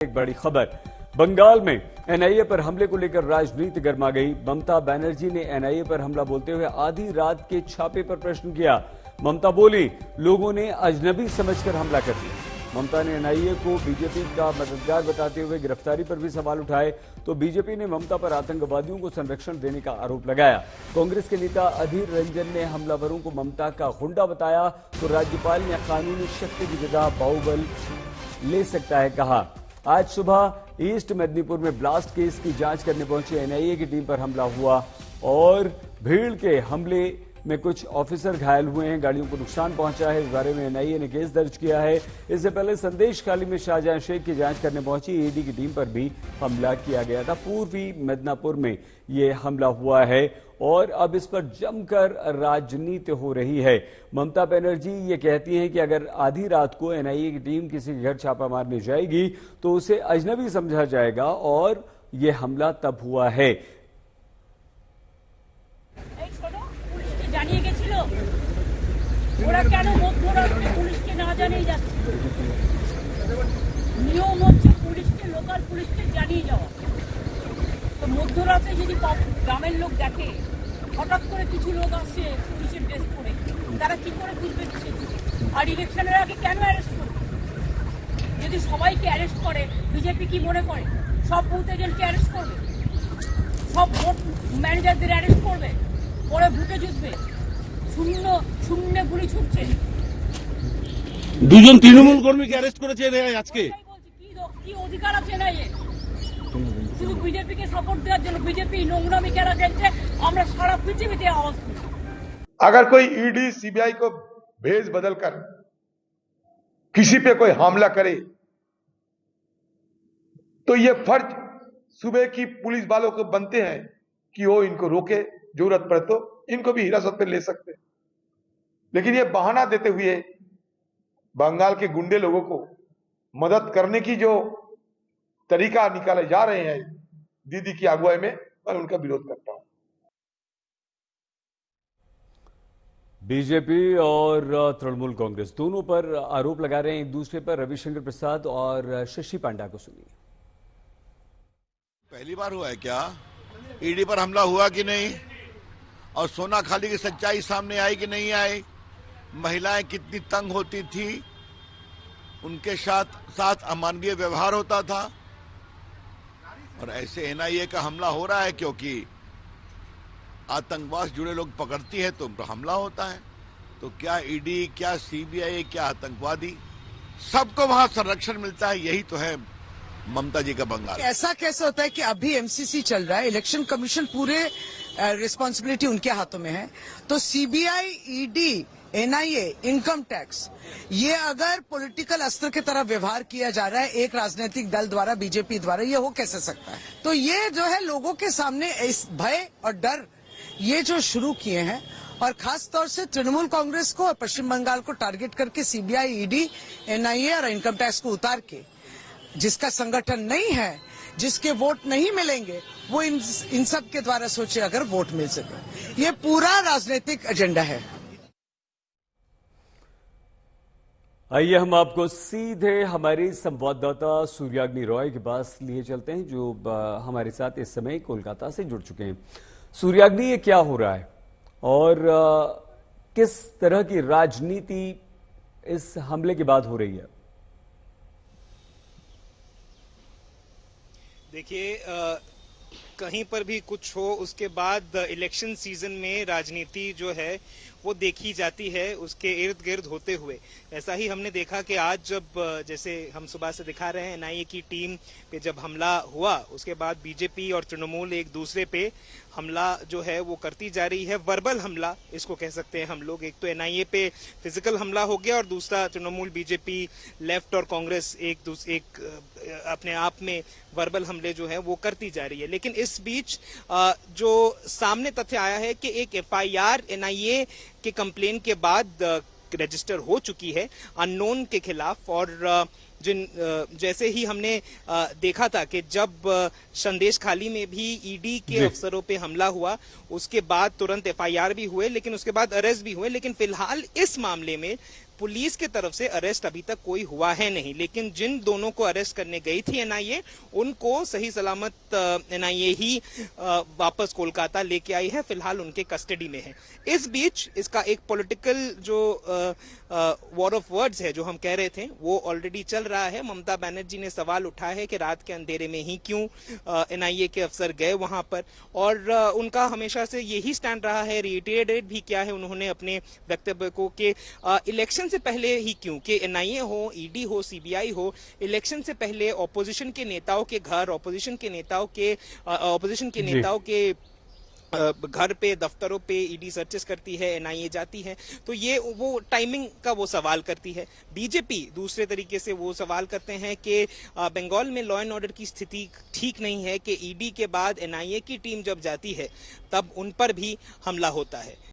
एक बड़ी खबर। बंगाल में एनआईए पर हमले को लेकर राजनीति गर्मा गई। ममता बनर्जी ने एनआईए पर हमला बोलते हुए आधी रात के छापे पर प्रश्न किया। ममता बोली, लोगों ने अजनबी समझकर हमला कर दिया। ममता ने एनआईए को बीजेपी का मददगार बताते हुए गिरफ्तारी पर भी सवाल उठाए तो बीजेपी ने ममता पर आतंकवादियों को संरक्षण देने का आरोप लगाया। कांग्रेस के नेता अधीर रंजन ने हमलावरों को ममता का गुंडा बताया तो राज्यपाल ने कानूनी शक्ति की जगह बाहुबल ले सकता है कहा। आज सुबह ईस्ट मेदिनीपुर में ब्लास्ट केस की जांच करने पहुंची एनआईए की टीम पर हमला हुआ और भीड़ के हमले में कुछ ऑफिसर घायल हुए हैं, गाड़ियों को नुकसान पहुंचा है। इस बारे में एनआईए ने केस दर्ज किया है। इससे पहले संदेश खाली में शाहजहां शेख की जांच करने पहुंची ईडी की टीम पर भी हमला किया गया था। पूर्वी मिदनापुर में यह हमला हुआ है और अब इस पर जमकर राजनीति हो रही है। ममता बनर्जी ये कहती हैं कि अगर आधी रात को एनआईए की टीम किसी के घर छापा मारने जाएगी तो उसे अजनबी समझा जाएगा और ये हमला तब हुआ है। জানিয়ে গেছিল ওরা কেন মধ্যরাত্রে পুলিশকে না জানিয়ে যাচ্ছে? নিয়ম হচ্ছে পুলিশকে, লোকাল পুলিশকে জানিয়ে যাওয়া। তো মধ্যরাতে যদি গ্রামের লোক দেখে হঠাৎ করে কিছু লোক আসছে পুলিশের ড্রেস পরে, তারা কি করে বুঝবে? আর ইলেকশনের আগে কেন অ্যারেস্ট করবে? যদি সবাইকে অ্যারেস্ট করে বিজেপি কি মনে করে সব বুথ এজেন্টকে অ্যারেস্ট করবে, সব ভোট ম্যানেজারদের অ্যারেস্ট করবে, পরে ভোটে জিতবে? শূন্য শূন্য গুলি ছুটছে। দুজন তৃণমূল কর্মীকে অ্যারেস্ট করেছে আজকে। কি অধিকার আছে না? শুধু বিজেপিকে সাপোর্ট দেওয়ার জন্য বিজেপি নোংরামি খেলা খেলছে। আমরা সারা পৃথিবীতে আওয়াজ তুলি। अगर कोई ईडी सीबीआई को भेज बदल कर किसी पे कोई हमला करे तो ये फर्ज सुबह की पुलिस वालों को बनते हैं कि वो इनको रोके, जरूरत पड़े तो इनको भी हिरासत में ले सकते हैं। लेकिन ये बहाना देते हुए बंगाल के गुंडे लोगों को मदद करने की जो तरीका निकाले जा रहे हैं दीदी की अगुवाई में, मैं उनका विरोध करता हूं। बीजेपी और तृणमूल कांग्रेस दोनों पर आरोप लगा रहे हैं एक दूसरे पर। रविशंकर प्रसाद और शशि पांडा को सुनिए। पहली बार हुआ है क्या ईडी पर हमला हुआ कि नहीं? और सोना खाली की सच्चाई सामने आई कि नहीं आई? महिलाएं कितनी तंग होती थी, उनके साथ अमानवीय व्यवहार होता था और ऐसे एनआईए का हमला हो रहा है क्योंकि आतंकवाद से जुड़े लोग पकड़ती है तो उन पर हमला होता है। तो क्या ईडी, क्या सीबीआई, क्या आतंकवादी, सबको वहां संरक्षण मिलता है। यही तो है ममता जी का बंगाल। ऐसा कैसे होता है कि अभी एमसीसी चल रहा है, इलेक्शन कमीशन पूरे रिस्पॉन्सिबिलिटी उनके हाथों में है, तो CBI, ED, NIA, income tax, ये अगर पॉलिटिकल अस्त्र की तरह व्यवहार किया जा रहा है एक राजनीतिक दल द्वारा, बीजेपी द्वारा, ये हो कैसे सकता है? तो ये जो है लोगों के सामने इस भय और डर ये जो शुरू किए हैं और खास तौर से तृणमूल कांग्रेस को और पश्चिम बंगाल को टारगेट करके सीबीआई, ईडी, एनआईए और इनकम टैक्स को उतार के, जिसका संगठन नहीं है, जिसके वोट नहीं मिलेंगे, वो इन सब के द्वारा सोचे अगर वोट मिल सके। ये पूरा राजनीतिक एजेंडा है। आइए हम आपको सीधे हमारी संवाददाता सूर्याग्नि रॉय के पास लिए चलते हैं जो हमारे साथ इस समय कोलकाता से जुड़ चुके हैं। सूर्याग्नि, ये क्या हो रहा है और किस तरह की राजनीति इस हमले के बाद हो रही है? देखिए, कहीं पर भी कुछ हो उसके बाद इलेक्शन सीजन में राजनीति जो है वो देखी जाती है उसके इर्द गिर्द होते हुए। ऐसा ही हमने देखा कि आज जब जैसे हम सुबह से दिखा रहे हैं एनआईए की टीम पे जब हमला हुआ उसके बाद बीजेपी और तृणमूल एक दूसरे पे हमला जो है वो करती जा रही है। वर्बल हमला इसको कह सकते हैं हम लोग। एक तो एनआईए पे फिजिकल हमला हो गया और दूसरा तृणमूल, बीजेपी, लेफ्ट और कांग्रेस एक अपने आप में वर्बल हमले जो है वो करती जा रही है। लेकिन इस बीच जो सामने तथ्य आया है कि एक एफआईआर एनआईए के कंप्लेन के बाद रजिस्टर हो चुकी है अननोन के खिलाफ। और जैसे ही हमने देखा था कि जब संदेश खाली में भी ईडी के अफसरों पे हमला हुआ उसके बाद तुरंत एफआईआर भी हुए, लेकिन उसके बाद अरेस्ट भी हुए। लेकिन फिलहाल इस मामले में पुलिस के तरफ से अरेस्ट अभी तक कोई हुआ है नहीं, लेकिन जिन दोनों को अरेस्ट करने गई थी एनआईए, उनको सही सलामत एनआईए ही वापस कोलकाता लेके आई है, फिलहाल उनके कस्टडी में है। इस बीच इसका एक पॉलिटिकल जो वॉर ऑफ वर्ड्स है जो हम कह रहे थे वो ऑलरेडी चल रहा है। ममता बनर्जी ने सवाल उठाया है कि रात के अंधेरे में ही क्यों एनआईए के अफसर गए वहां पर, और उनका हमेशा से यही स्टैंड रहा है, रिटेरेटेड भी किया है उन्होंने अपने वक्तव्य को कि इलेक्शन से पहले ही क्यों, कि एनआईए हो, ईडी हो, सीबीआई हो, इलेक्शन से पहले ऑपोजिशन के नेताओं के घर, ऑपोजिशन के नेताओं के घर पे, दफ्तरों पे ईडी सर्चेस करती है, एनआईए जाती है, तो ये वो टाइमिंग का वो सवाल करती है। बीजेपी दूसरे तरीके से वो सवाल करते हैं कि बंगाल में लॉ एंड ऑर्डर की स्थिति ठीक नहीं है, कि ईडी के बाद एनआईए की टीम जब जाती है तब उन पर भी हमला होता है।